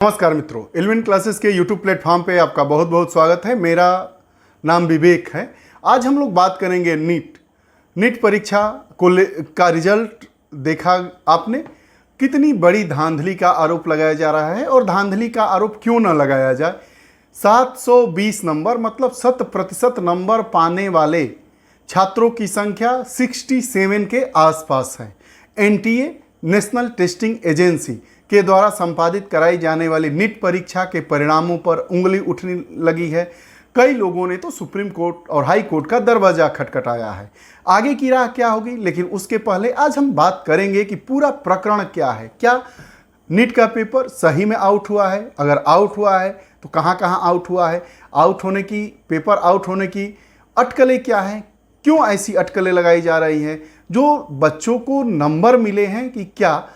नमस्कार मित्रों, Elvin classes के यूट्यूब प्लेटफॉर्म पे आपका बहुत बहुत स्वागत है। मेरा नाम विवेक है। आज हम लोग बात करेंगे नीट परीक्षा का रिजल्ट देखा आपने। कितनी बड़ी धांधली का आरोप लगाया जा रहा है और धांधली का आरोप क्यों न लगाया जाए। 720 नंबर मतलब 100% नंबर पाने वाले छात्रों की संख्या 67 के आसपास है। एनटीए नेशनल टेस्टिंग एजेंसी के द्वारा संपादित कराई जाने वाली नीट परीक्षा के परिणामों पर उंगली उठने लगी है। कई लोगों ने तो सुप्रीम कोर्ट और हाई कोर्ट का दरवाजा खटखटाया है। आगे की राह क्या होगी, लेकिन उसके पहले आज हम बात करेंगे कि पूरा प्रकरण क्या है। क्या नीट का पेपर सही में आउट हुआ है? अगर आउट हुआ है तो कहाँ कहाँ आउट हुआ है? पेपर आउट होने की अटकलें क्या हैं? क्यों ऐसी अटकलें लगाई जा रही हैं? जो बच्चों को नंबर मिले हैं कि क्या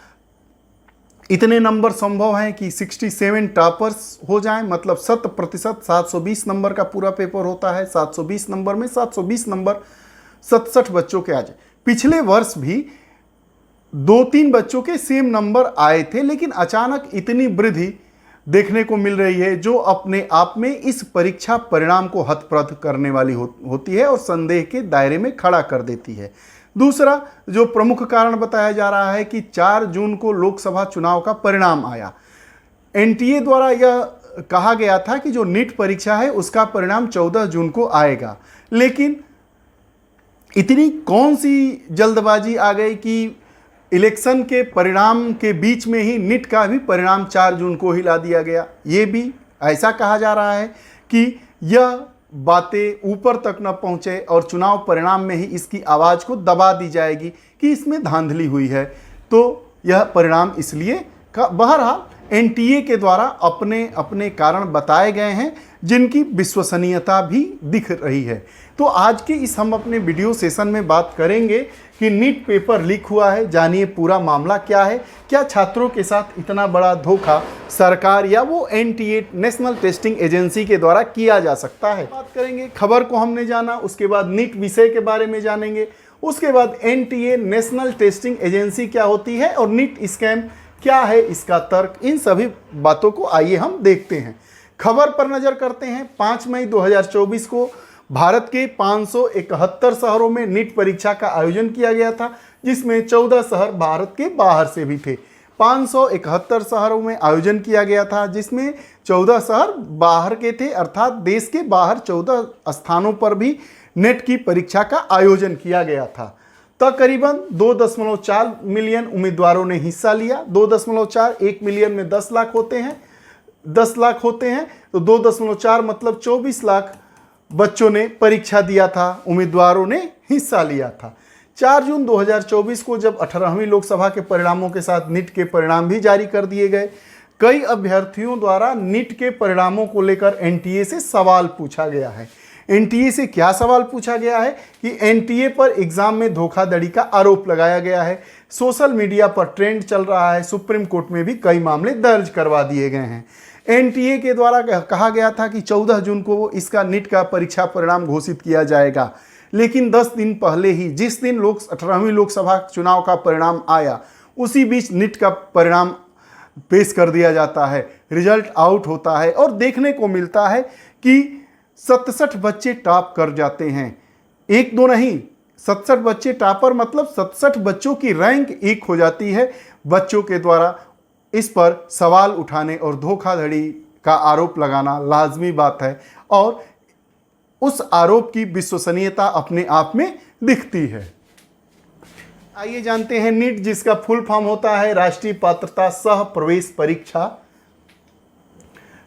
इतने नंबर संभव हैं कि 67 टॉपर्स हो जाएं? मतलब 100% 720 नंबर का पूरा पेपर होता है। 720 नंबर में 720 नंबर 67 बच्चों के आ जाए। पिछले वर्ष भी 2-3 बच्चों के सेम नंबर आए थे, लेकिन अचानक इतनी वृद्धि देखने को मिल रही है जो अपने आप में इस परीक्षा परिणाम को हतप्रभ करने वाली होती है और संदेह के दायरे में खड़ा कर देती है। दूसरा जो प्रमुख कारण बताया जा रहा है कि 4 जून को लोकसभा चुनाव का परिणाम आया। एनटीए द्वारा यह कहा गया था कि जो नीट परीक्षा है उसका परिणाम 14 जून को आएगा, लेकिन इतनी कौन सी जल्दबाजी आ गई कि इलेक्शन के परिणाम के बीच में ही नीट का भी परिणाम 4 जून को ही ला दिया गया। ये भी ऐसा कहा जा रहा है कि यह बातें ऊपर तक न पहुंचे और चुनाव परिणाम में ही इसकी आवाज़ को दबा दी जाएगी कि इसमें धांधली हुई है। तो यह परिणाम इसलिए बहरहाल एनटीए के द्वारा अपने अपने कारण बताए गए हैं जिनकी विश्वसनीयता भी दिख रही है। तो आज के हम अपने वीडियो सेशन में बात करेंगे कि नीट पेपर लीक हुआ है। जानिए पूरा मामला क्या है। क्या छात्रों के साथ इतना बड़ा धोखा सरकार या वो एनटीए नेशनल टेस्टिंग एजेंसी के द्वारा किया जा सकता है। बात करेंगे, खबर को हमने जाना, उसके बाद नीट विषय के बारे में जानेंगे, उसके बाद एनटीए नेशनल टेस्टिंग एजेंसी क्या होती है और नीट स्कैम क्या है, इसका तर्क। इन सभी बातों को आइए हम देखते हैं। खबर पर नजर करते हैं। 5 मई 2024 को भारत के 571 शहरों में नीट परीक्षा का आयोजन किया गया था, जिसमें 14 शहर भारत के बाहर से भी थे। 571 शहरों में आयोजन किया गया था, जिसमें 14 शहर बाहर के थे, अर्थात देश के बाहर 14 स्थानों पर भी नेट की परीक्षा का आयोजन किया गया था। तकरीबन 2.4 मिलियन उम्मीदवारों ने हिस्सा लिया। 2.4 1 मिलियन में 10 लाख होते हैं, 10 लाख होते हैं, तो 2.4 मतलब 24 लाख बच्चों ने परीक्षा दिया था, उम्मीदवारों ने हिस्सा लिया था। 4 जून 2024 को जब 18वीं लोकसभा के परिणामों के साथ नीट के परिणाम भी जारी कर दिए गए, कई अभ्यर्थियों द्वारा नीट के परिणामों को लेकर एनटीए से सवाल पूछा गया है। एनटीए से क्या सवाल पूछा गया है कि एनटीए पर एग्जाम में धोखाधड़ी का आरोप लगाया गया है। सोशल मीडिया पर ट्रेंड चल रहा है। सुप्रीम कोर्ट में भी कई मामले दर्ज करवा दिए गए हैं। एनटीए के द्वारा कहा गया था कि 14 जून को इसका नीट का परीक्षा परिणाम घोषित किया जाएगा, लेकिन 10 दिन पहले ही, जिस दिन 18वीं लोकसभा चुनाव का परिणाम आया, उसी बीच नीट का परिणाम पेश कर दिया जाता है। रिजल्ट आउट होता है और देखने को मिलता है कि 67 बच्चे टॉप कर जाते हैं। 1-2 नहीं, 67 बच्चे टॉपर मतलब 67 बच्चों की रैंक 1 हो जाती है। बच्चों के द्वारा इस पर सवाल उठाने और धोखाधड़ी का आरोप लगाना लाजमी बात है और उस आरोप की विश्वसनीयता अपने आप में दिखती है। आइए जानते हैं नीट, जिसका फुल फॉर्म होता है राष्ट्रीय पात्रता सह प्रवेश परीक्षा,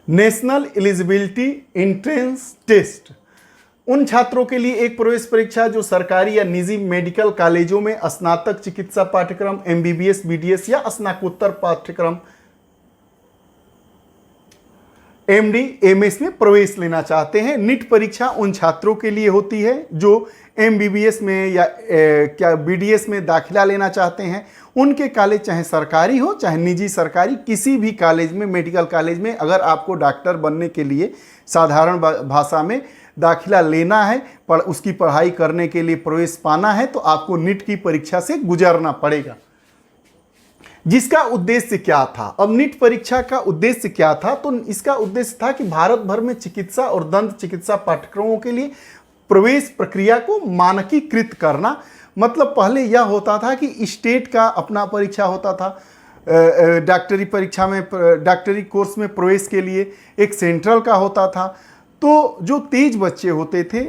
नेशनल एलिजिबिलिटी एंट्रेंस टेस्ट। उन छात्रों के लिए एक प्रवेश परीक्षा जो सरकारी या निजी मेडिकल कॉलेजों में स्नातक चिकित्सा पाठ्यक्रम, एमबीबीएस, बीडीएस या स्नातकोत्तर पाठ्यक्रम एमडी, एमएस में प्रवेश लेना चाहते हैं। नीट परीक्षा उन छात्रों के लिए होती है जो एमबीबीएस में या बीडीएस में दाखिला लेना चाहते हैं। उनके कॉलेज चाहे सरकारी हो चाहे निजी सरकारी, किसी भी कॉलेज में, मेडिकल कॉलेज में अगर आपको डॉक्टर बनने के लिए साधारण भाषा में दाखिला लेना है, उसकी पढ़ाई करने के लिए प्रवेश पाना है, तो आपको नीट की परीक्षा से गुजरना पड़ेगा। जिसका उद्देश्य क्या था। अब नीट परीक्षा का उद्देश्य क्या था, तो इसका उद्देश्य था कि भारत भर में चिकित्सा और दंत चिकित्सा पाठ्यक्रमों के लिए प्रवेश प्रक्रिया को मानकीकृत करना। मतलब पहले यह होता था कि स्टेट का अपना परीक्षा होता था, डॉक्टरी परीक्षा में, डॉक्टरी कोर्स में प्रवेश के लिए एक सेंट्रल का होता था। तो जो तेज बच्चे होते थे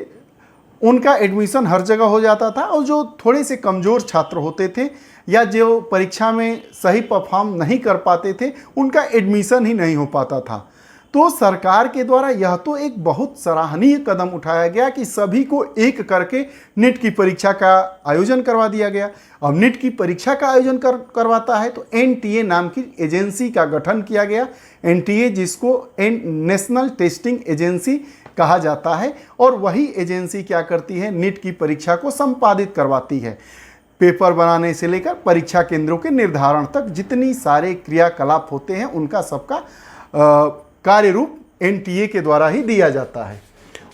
उनका एडमिशन हर जगह हो जाता था, और जो थोड़े से कमज़ोर छात्र होते थे या जो परीक्षा में सही परफॉर्म नहीं कर पाते थे उनका एडमिशन ही नहीं हो पाता था। तो सरकार के द्वारा यह तो एक बहुत सराहनीय कदम उठाया गया कि सभी को एक करके नीट की परीक्षा का आयोजन करवा दिया गया। अब नीट की परीक्षा का आयोजन करवाता है तो एनटीए नाम की एजेंसी का गठन किया गया। एनटीए जिसको नेशनल टेस्टिंग एजेंसी कहा जाता है, और वही एजेंसी क्या करती है, नीट की परीक्षा को संपादित करवाती है। पेपर बनाने से लेकर परीक्षा केंद्रों के निर्धारण तक जितनी सारे क्रियाकलाप होते हैं उनका सबका कार्य रूप एनटीए के द्वारा ही दिया जाता है।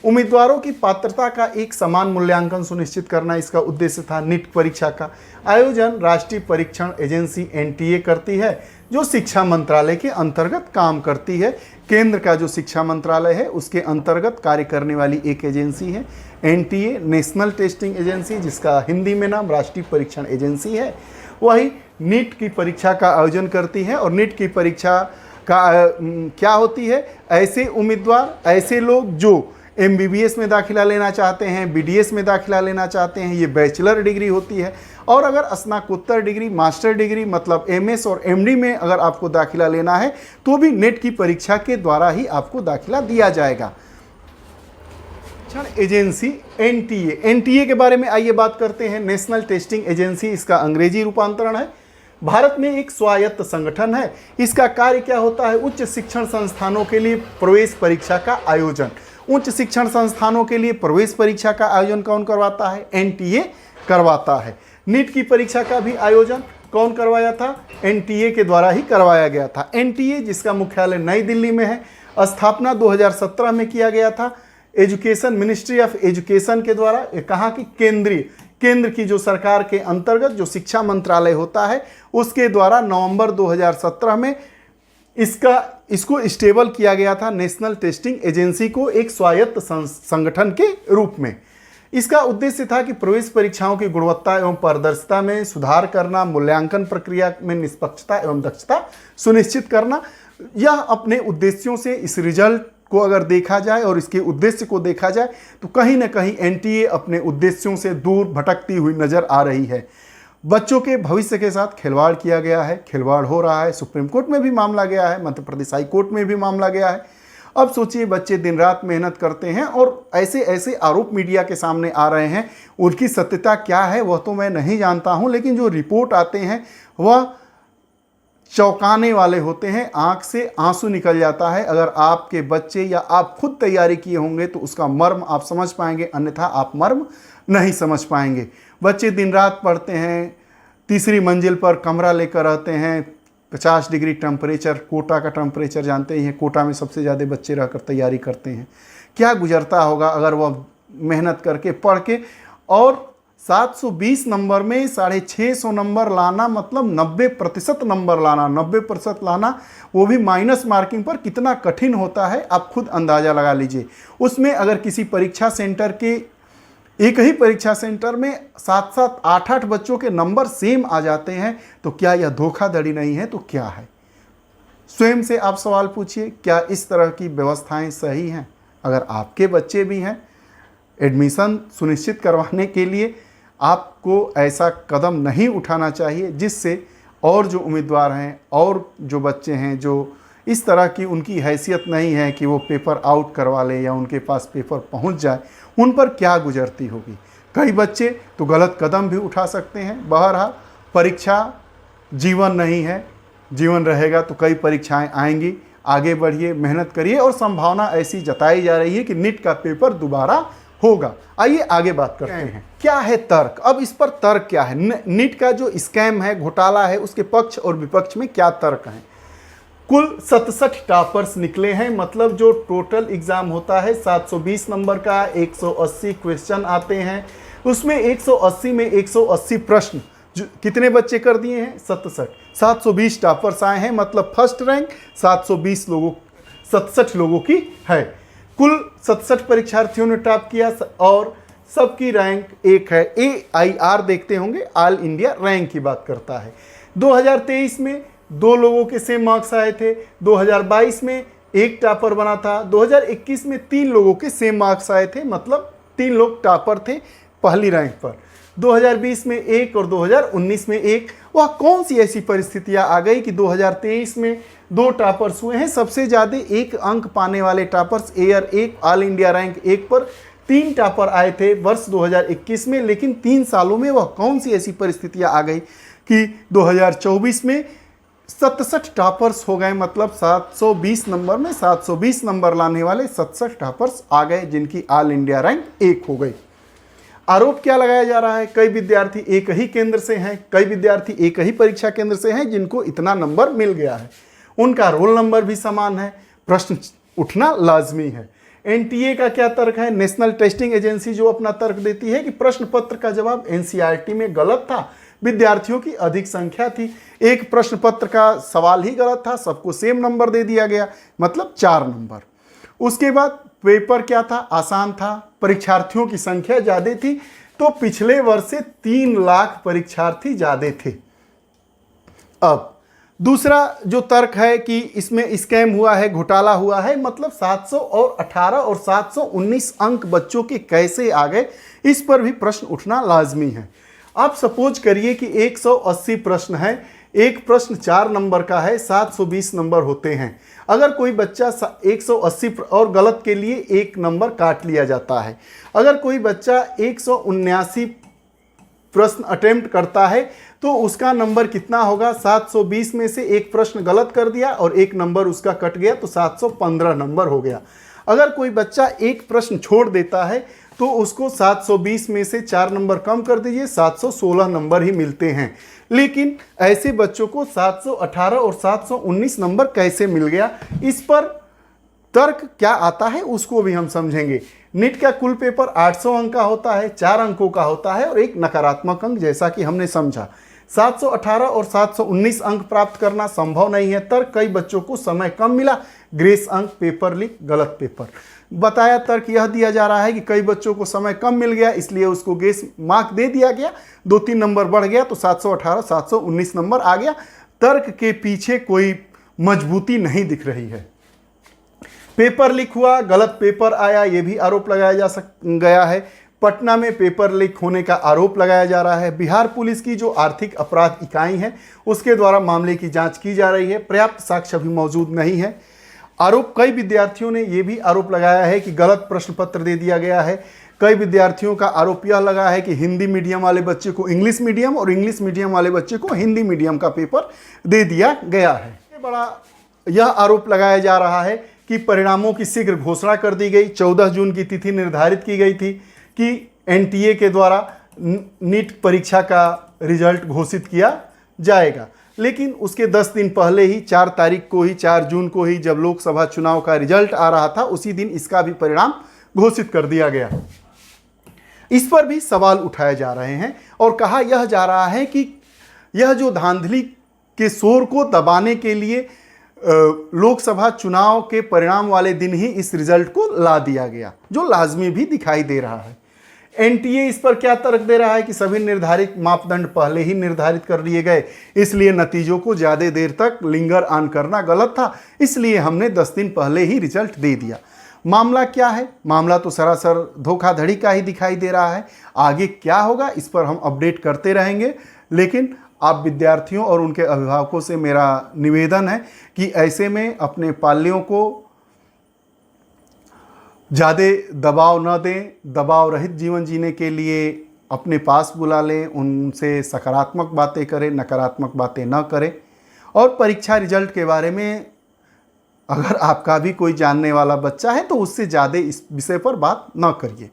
उम्मीदवारों की पात्रता का एक समान मूल्यांकन सुनिश्चित करना इसका उद्देश्य था। नीट परीक्षा का आयोजन राष्ट्रीय परीक्षण एजेंसी एनटीए करती है, जो शिक्षा मंत्रालय के अंतर्गत काम करती है। केंद्र का जो शिक्षा मंत्रालय है उसके अंतर्गत कार्य करने वाली एक एजेंसी है एनटीए, नेशनल टेस्टिंग एजेंसी, जिसका हिंदी में नाम राष्ट्रीय परीक्षण एजेंसी है। वही नीट की परीक्षा का आयोजन करती है। और नीट की परीक्षा का क्या होती है, ऐसे उम्मीदवार, ऐसे लोग जो एमबीबीएस में दाखिला लेना चाहते हैं, बीडीएस में दाखिला लेना चाहते हैं, ये बैचलर डिग्री होती है। और अगर स्नातकोत्तर डिग्री, मास्टर डिग्री मतलब एमएस और एमडी में अगर आपको दाखिला लेना है तो भी नेट की परीक्षा के द्वारा ही आपको दाखिला दिया जाएगा। एजेंसी एनटीए, एनटीए के बारे में आइए बात करते हैं। नेशनल टेस्टिंग एजेंसी इसका अंग्रेजी रूपांतरण है। भारत में एक स्वायत्त संगठन है। इसका कार्य क्या होता है, उच्च शिक्षण संस्थानों के लिए प्रवेश परीक्षा का आयोजन। उच्च शिक्षण संस्थानों के लिए प्रवेश परीक्षा का आयोजन कौन करवाता है, एनटीए करवाता है। नीट की परीक्षा का भी आयोजन कौन करवाया था, एनटीए के द्वारा ही करवाया गया था। एनटीए जिसका मुख्यालय नई दिल्ली में है, स्थापना 2017 में किया गया था एजुकेशन, मिनिस्ट्री ऑफ एजुकेशन के द्वारा। कहाँ की, केंद्र की जो सरकार के अंतर्गत जो शिक्षा मंत्रालय होता है उसके द्वारा नवंबर 2017 में इसको स्टेबल किया गया था, नेशनल टेस्टिंग एजेंसी को एक स्वायत्त संगठन के रूप में। इसका उद्देश्य था कि प्रवेश परीक्षाओं की गुणवत्ता एवं पारदर्शिता में सुधार करना, मूल्यांकन प्रक्रिया में निष्पक्षता एवं दक्षता सुनिश्चित करना। यह अपने उद्देश्यों से, इस रिजल्ट को अगर देखा जाए और इसके उद्देश्य को देखा जाए तो कहीं ना कहीं एनटीए अपने उद्देश्यों से दूर भटकती हुई नजर आ रही है। बच्चों के भविष्य के साथ खिलवाड़ किया गया है, खिलवाड़ हो रहा है। सुप्रीम कोर्ट में भी मामला गया है, मध्य प्रदेश हाई कोर्ट में भी मामला गया है। अब सोचिए, बच्चे दिन रात मेहनत करते हैं और ऐसे ऐसे आरोप मीडिया के सामने आ रहे हैं। उनकी सत्यता क्या है वह तो मैं नहीं जानता हूं, लेकिन जो रिपोर्ट आते हैं वह चौंकाने वाले होते हैं। आंख से आंसू निकल जाता है। अगर आपके बच्चे या आप खुद तैयारी किए होंगे तो उसका मर्म आप समझ पाएंगे, अन्यथा आप मर्म नहीं समझ पाएंगे। बच्चे दिन रात पढ़ते हैं, तीसरी मंजिल पर कमरा लेकर रहते हैं, 50 डिग्री टेम्परेचर, कोटा का टेम्परेचर जानते ही हैं, कोटा में सबसे ज़्यादा बच्चे रहकर तैयारी करते हैं। क्या गुजरता होगा अगर वह मेहनत करके पढ़ के, और 720 नंबर में 650 नंबर लाना मतलब 90% नंबर लाना, 90% लाना, वो भी माइनस मार्किंग पर, कितना कठिन होता है आप खुद अंदाज़ा लगा लीजिए। उसमें अगर किसी परीक्षा सेंटर के, एक ही परीक्षा सेंटर में 7-7, 8-8 बच्चों के नंबर सेम आ जाते हैं तो क्या यह धोखाधड़ी नहीं है तो क्या है? स्वयं से आप सवाल पूछिए, क्या इस तरह की व्यवस्थाएं सही हैं? अगर आपके बच्चे भी हैं, एडमिशन सुनिश्चित करवाने के लिए आपको ऐसा कदम नहीं उठाना चाहिए जिससे और जो उम्मीदवार हैं और जो बच्चे हैं जो इस तरह की उनकी हैसियत नहीं है कि वो पेपर आउट करवा लें या उनके पास पेपर पहुंच जाए, उन पर क्या गुजरती होगी। कई बच्चे तो गलत कदम भी उठा सकते हैं। बहरहाल परीक्षा जीवन नहीं है, जीवन रहेगा तो कई परीक्षाएं आएंगी। आगे बढ़िए, मेहनत करिए, और संभावना ऐसी जताई जा रही है कि नीट का पेपर दोबारा होगा। आइए आगे बात करते हैं। क्या है तर्क? अब इस पर तर्क क्या है, नीट का जो स्कैम है, घोटाला है, उसके पक्ष और विपक्ष में क्या तर्क हैं। कुल 67 टॉपर्स निकले हैं। मतलब जो टोटल एग्जाम होता है 720 नंबर का, 180 क्वेश्चन आते हैं, उसमें 180 में 180 प्रश्न कितने बच्चे कर दिए हैं, 67। 720 टॉपर्स आए हैं, मतलब फर्स्ट रैंक 67 लोगों की है। कुल 67 परीक्षार्थियों ने टॉप किया और सबकी रैंक एक है। AIR देखते होंगे, ऑल इंडिया रैंक की बात करता है। 2023 में 2 लोगों के सेम मार्क्स आए थे, 2022 में एक टॉपर बना था, 2021 में 3 लोगों के सेम मार्क्स आए थे, मतलब 3 लोग टॉपर थे पहली रैंक पर। 2020 में एक और 2019 में एक। वह कौन सी ऐसी परिस्थितियां आ गई कि 2023 में 2 टॉपर्स हुए हैं। सबसे ज़्यादा 1 अंक पाने वाले toppers air 1 all India rank 1 पर 3 टॉपर आए थे वर्ष 2021 में, लेकिन 3 सालों में वह कौन सी ऐसी परिस्थितियां आ गई कि 2024 में 67 टॉपर्स हो गए, मतलब 720 नंबर में 720 नंबर लाने वाले 67 टॉपर्स आ गए, जिनकी ऑल इंडिया रैंक 1 हो गई। आरोप क्या लगाया जा रहा है? कई विद्यार्थी एक ही केंद्र से हैं, कई विद्यार्थी एक ही परीक्षा केंद्र से हैं जिनको इतना नंबर मिल गया है। उनका रोल नंबर भी समान है, प्रश्न उठना लाजमी है। NTA का क्या तर्क है? नेशनल टेस्टिंग एजेंसी जो अपना तर्क देती है कि प्रश्न पत्र का जवाब NCERT में गलत था, विद्यार्थियों की अधिक संख्या थी, एक प्रश्न पत्र का सवाल ही गलत था, सबको सेम नंबर दे दिया गया, मतलब 4 नंबर। उसके बाद पेपर क्या था? आसान था, परीक्षार्थियों की संख्या ज़्यादा थी, तो पिछले वर्ष से 3 लाख परीक्षार्थी ज़्यादा थे। अब दूसरा जो तर्क है कि इसमें स्कैम हुआ है, घोटाला हुआ है, मतलब 718 और 719 अंक बच्चों के कैसे आ गए, इस पर भी प्रश्न उठना लाजमी है। आप सपोज करिए कि 180 प्रश्न है, एक प्रश्न 4 नंबर का है, 720 नंबर होते हैं। अगर कोई बच्चा 180 और गलत के लिए 1 नंबर काट लिया जाता है। अगर कोई बच्चा 179 प्रश्न अटेम्प्ट करता है तो उसका नंबर कितना होगा? 720 में से एक प्रश्न गलत कर दिया और 1 नंबर उसका कट गया, तो 715 नंबर हो गया। अगर कोई बच्चा एक प्रश्न छोड़ देता है तो उसको 720 में से 4 नंबर कम कर दीजिए, 716 नंबर ही मिलते हैं। लेकिन ऐसे बच्चों को 718 और 719 नंबर कैसे मिल गया, इस पर तर्क क्या आता है उसको भी हम समझेंगे। नीट का कुल पेपर 800 अंक का होता है, 4 अंकों का होता है और एक नकारात्मक अंक, जैसा कि हमने समझा। 718 और 719 अंक प्राप्त करना संभव नहीं है। तर्क, कई बच्चों को समय कम मिला, ग्रेस अंक, पेपर लीक, गलत पेपर। बताया तर्क यह दिया जा रहा है कि कई बच्चों को समय कम मिल गया, इसलिए उसको ग्रेस मार्क दे दिया गया, 2-3 नंबर बढ़ गया तो 718 719 नंबर आ गया। तर्क के पीछे कोई मजबूती नहीं दिख रही है। पेपर लीक हुआ, गलत पेपर आया, यह भी आरोप लगाया गया है। पटना में पेपर लीक होने का आरोप लगाया जा रहा है। बिहार पुलिस की जो आर्थिक अपराध इकाई है उसके द्वारा मामले की जांच की जा रही है। पर्याप्त साक्ष्य भी मौजूद नहीं है। आरोप, कई विद्यार्थियों ने यह भी आरोप लगाया है कि गलत प्रश्न पत्र दे दिया गया है। कई विद्यार्थियों का आरोप यह लगा है कि हिंदी मीडियम वाले बच्चे को इंग्लिश मीडियम और इंग्लिश मीडियम वाले बच्चे को हिंदी मीडियम का पेपर दे दिया गया है। बड़ा यह आरोप लगाया जा रहा है कि परिणामों की शीघ्र घोषणा कर दी गई। 14 जून की तिथि निर्धारित की गई थी कि NTA के द्वारा नीट परीक्षा का रिजल्ट घोषित किया जाएगा, लेकिन उसके 10 दिन पहले ही 4 तारीख को ही, 4 जून को ही, जब लोकसभा चुनाव का रिजल्ट आ रहा था, उसी दिन इसका भी परिणाम घोषित कर दिया गया। इस पर भी सवाल उठाए जा रहे हैं और कहा यह जा रहा है कि यह जो धांधली के शोर को दबाने के लिए लोकसभा चुनाव के परिणाम वाले दिन ही इस रिजल्ट को ला दिया गया, जो लाजमी भी दिखाई दे रहा है। NTA इस पर क्या तर्क दे रहा है कि सभी निर्धारित मापदंड पहले ही निर्धारित कर लिए गए, इसलिए नतीजों को ज़्यादा देर तक लिंगर ऑन करना गलत था, इसलिए हमने 10 दिन पहले ही रिजल्ट दे दिया। मामला क्या है? मामला तो सरासर धोखाधड़ी का ही दिखाई दे रहा है। आगे क्या होगा इस पर हम अपडेट करते रहेंगे, लेकिन आप विद्यार्थियों और उनके अभिभावकों से मेरा निवेदन है कि ऐसे में अपने पाल्यों को ज़्यादा दबाव न दें। दबाव रहित जीवन जीने के लिए अपने पास बुला लें, उनसे सकारात्मक बातें करें, नकारात्मक बातें न करें। और परीक्षा रिजल्ट के बारे में अगर आपका भी कोई जानने वाला बच्चा है तो उससे ज़्यादा इस विषय पर बात न करिए,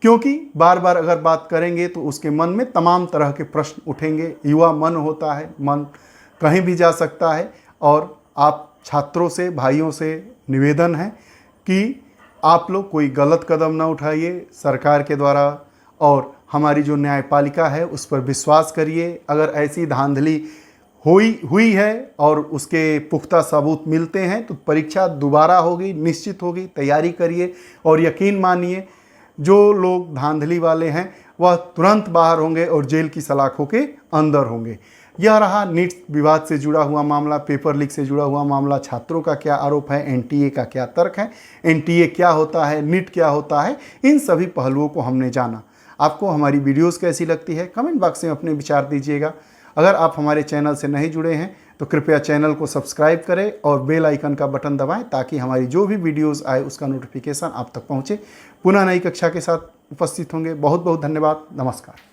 क्योंकि बार बार अगर बात करेंगे तो उसके मन में तमाम तरह के प्रश्न उठेंगे। युवा मन होता है, मन कहीं भी जा सकता है। और आप छात्रों से, भाइयों से निवेदन है कि आप लोग कोई गलत कदम ना उठाइए सरकार के द्वारा, और हमारी जो न्यायपालिका है उस पर विश्वास करिए। अगर ऐसी धांधली हुई है और उसके पुख्ता सबूत मिलते हैं तो परीक्षा दोबारा होगी, निश्चित होगी। तैयारी करिए और यकीन मानिए जो लोग धांधली वाले हैं वह तुरंत बाहर होंगे और जेल की सलाखों के अंदर होंगे। यह रहा नीट विवाद से जुड़ा हुआ मामला, पेपर लीक से जुड़ा हुआ मामला। छात्रों का क्या आरोप है, एनटीए का क्या तर्क है, एनटीए क्या होता है, नीट क्या होता है, इन सभी पहलुओं को हमने जाना। आपको हमारी वीडियोस कैसी लगती है कमेंट बॉक्स में अपने विचार दीजिएगा। अगर आप हमारे चैनल से नहीं जुड़े हैं तो कृपया चैनल को सब्सक्राइब करें और बेल आइकन का बटन दबाएं ताकि हमारी जो भी वीडियोस आए उसका नोटिफिकेशन आप तक पहुंचे। पुनः नई कक्षा के साथ उपस्थित होंगे। बहुत बहुत धन्यवाद। नमस्कार।